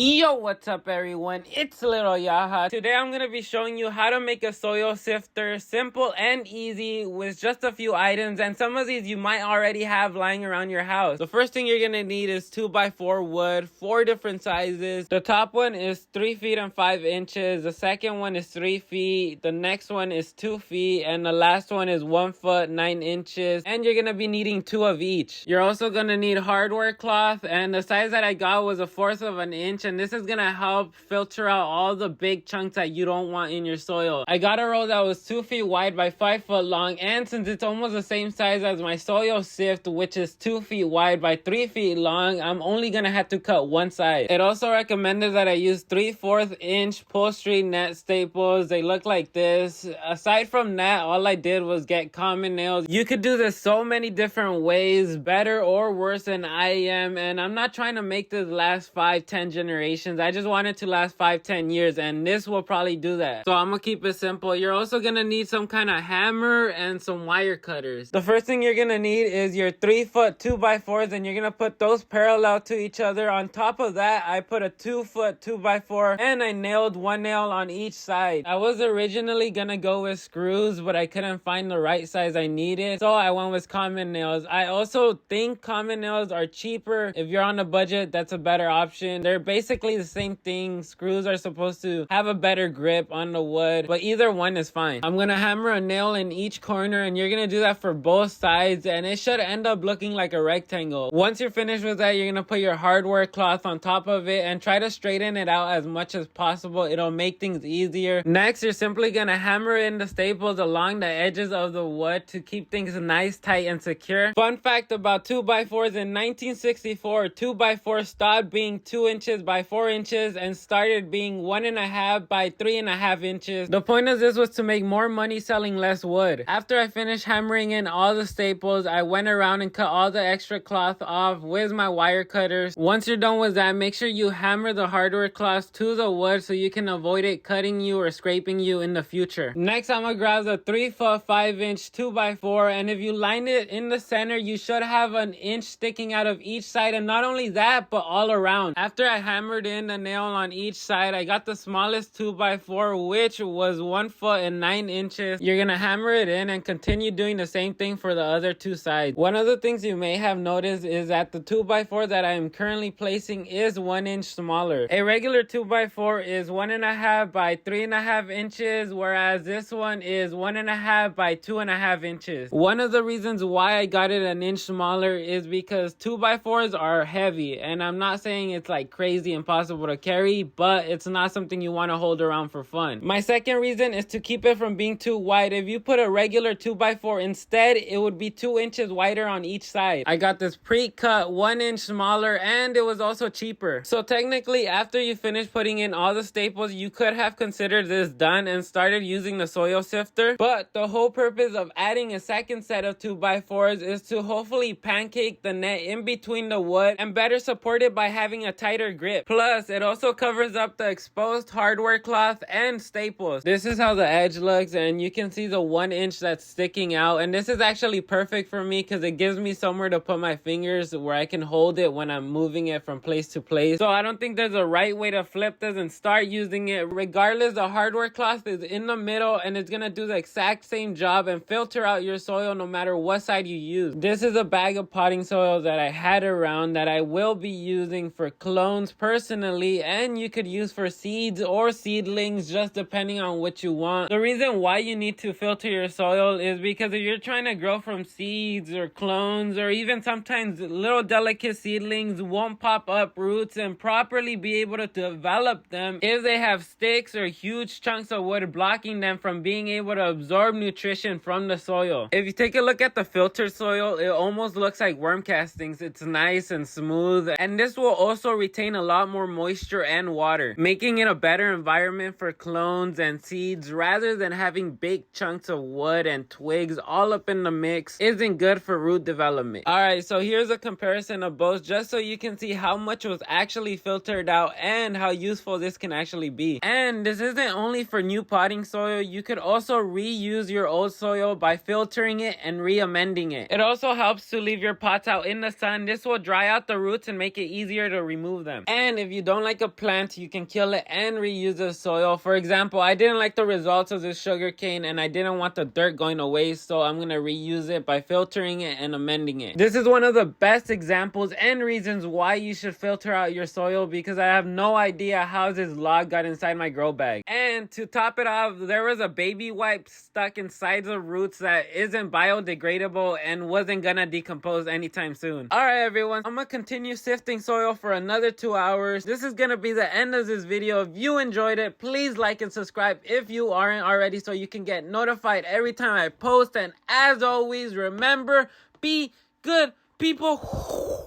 Yo, what's up everyone? It's Little Yaha. Today I'm going to be showing you how to make a soil sifter simple and easy with just a few items, and some of these you might already have lying around your house. The first thing you're going to need is 2x4 wood, 4 different sizes. The top one is 3 feet and 5 inches. The second one is 3 feet. The next one is 2 feet. And the last one is 1 foot 9 inches. And you're going to be needing 2 of each. You're also going to need hardware cloth, and the size that I got was 1/4 of an inch. And this is gonna help filter out all the big chunks that you don't want in your soil. I got a roll that was 2 feet wide by 5 foot long, and since it's almost the same size as my soil sift, which is 2 feet wide by 3 feet long, I'm only gonna have to cut one side. It also recommended that I use 3/4 inch upholstery net staples. They look like this. Aside from that, all I did was get common nails. You could do this so many different ways, better or worse than I am, and I'm not trying to make this last 5-10 generations. I just want it to last 5-10 years, and this will probably do that. So I'm gonna keep it simple. You're also gonna need some kind of hammer and some wire cutters. The first thing you're gonna need is your 3 foot 2x4s, and you're gonna put those parallel to each other. On top of that, I put a 2 foot 2x4, and I nailed one nail on each side. I was originally gonna go with screws, but I couldn't find the right size I needed, so I went with common nails. I also think common nails are cheaper. If you're on a budget, that's a better option. They're basically the same thing. Screws are supposed to have a better grip on the wood, but either one is fine. I'm gonna hammer a nail in each corner, and you're gonna do that for both sides, and it should end up looking like a rectangle. Once you're finished with that, you're gonna put your hardware cloth on top of it and try to straighten it out as much as possible. It'll make things easier. Next, you're simply gonna hammer in the staples along the edges of the wood to keep things nice, tight, and secure. Fun fact about 2x4s: in 1964, 2x4 stopped being 2 inches by 4 inches and started being 1.5 by 3.5 inches. The point of this was to make more money selling less wood. After I finished hammering in all the staples, I went around and cut all the extra cloth off with my wire cutters. Once you're done with that, make sure you hammer the hardware cloth to the wood so you can avoid it cutting you or scraping you in the future. Next, I'm gonna grab the 3 foot 5 inch 2x4, and if you line it in the center, you should have an inch sticking out of each side, and not only that, but all around. After I hammered in a nail on each side, I got the smallest 2x4, which was 1 foot and 9 inches. You're gonna hammer it in and continue doing the same thing for the other two sides. One of the things you may have noticed is that the 2x4 that I am currently placing is 1 inch smaller. A regular 2x4 is 1.5 by 3.5 inches, whereas this one is 1.5 by 2.5 inches. One of the reasons why I got it an inch smaller is because 2x4s are heavy, and I'm not saying it's like crazy impossible to carry, but it's not something you want to hold around for fun. My second reason is to keep it from being too wide. If you put a regular 2x4 instead, it would be 2 inches wider on each side. I got this pre-cut 1 inch smaller, and it was also cheaper. So technically, after you finish putting in all the staples, you could have considered this done and started using the soil sifter, but the whole purpose of adding a second set of 2x4s is to hopefully pancake the net in between the wood and better support it by having a tighter grip. Plus, it also covers up the exposed hardware cloth and staples. This is how the edge looks, and you can see the 1 inch that's sticking out, and this is actually perfect for me because it gives me somewhere to put my fingers where I can hold it when I'm moving it from place to place. So I don't think there's a right way to flip this and start using it. Regardless, the hardware cloth is in the middle, and it's gonna do the exact same job and filter out your soil no matter what side you use. This is a bag of potting soil that I had around that I will be using for clones personally, and you could use for seeds or seedlings, just depending on what you want. The reason why you need to filter your soil is because if you're trying to grow from seeds or clones, or even sometimes little delicate seedlings won't pop up roots and properly be able to develop them if they have sticks or huge chunks of wood blocking them from being able to absorb nutrition from the soil. If you take a look at the filtered soil, it almost looks like worm castings. It's nice and smooth, and this will also retain a lot more moisture and water, making it a better environment for clones and seeds rather than having big chunks of wood and twigs all up in the mix. Isn't good for root development. Alright, so here's a comparison of both just so you can see how much was actually filtered out and how useful this can actually be. And this isn't only for new potting soil, you could also reuse your old soil by filtering it and re-amending it. It also helps to leave your pots out in the sun. This will dry out the roots and make it easier to remove them. And And if you don't like a plant, you can kill it and reuse the soil. For example, I didn't like the results of this sugarcane and I didn't want the dirt going to waste, so I'm going to reuse it by filtering it and amending it. This is one of the best examples and reasons why you should filter out your soil, because I have no idea how this log got inside my grow bag. And to top it off, there was a baby wipe stuck inside the roots that isn't biodegradable and wasn't gonna decompose anytime soon. Alright everyone, I'm gonna continue sifting soil for another 2 hours. This is gonna be the end of this video. If you enjoyed it, please like and subscribe if you aren't already, so you can get notified every time I post. And as always, remember, be good people.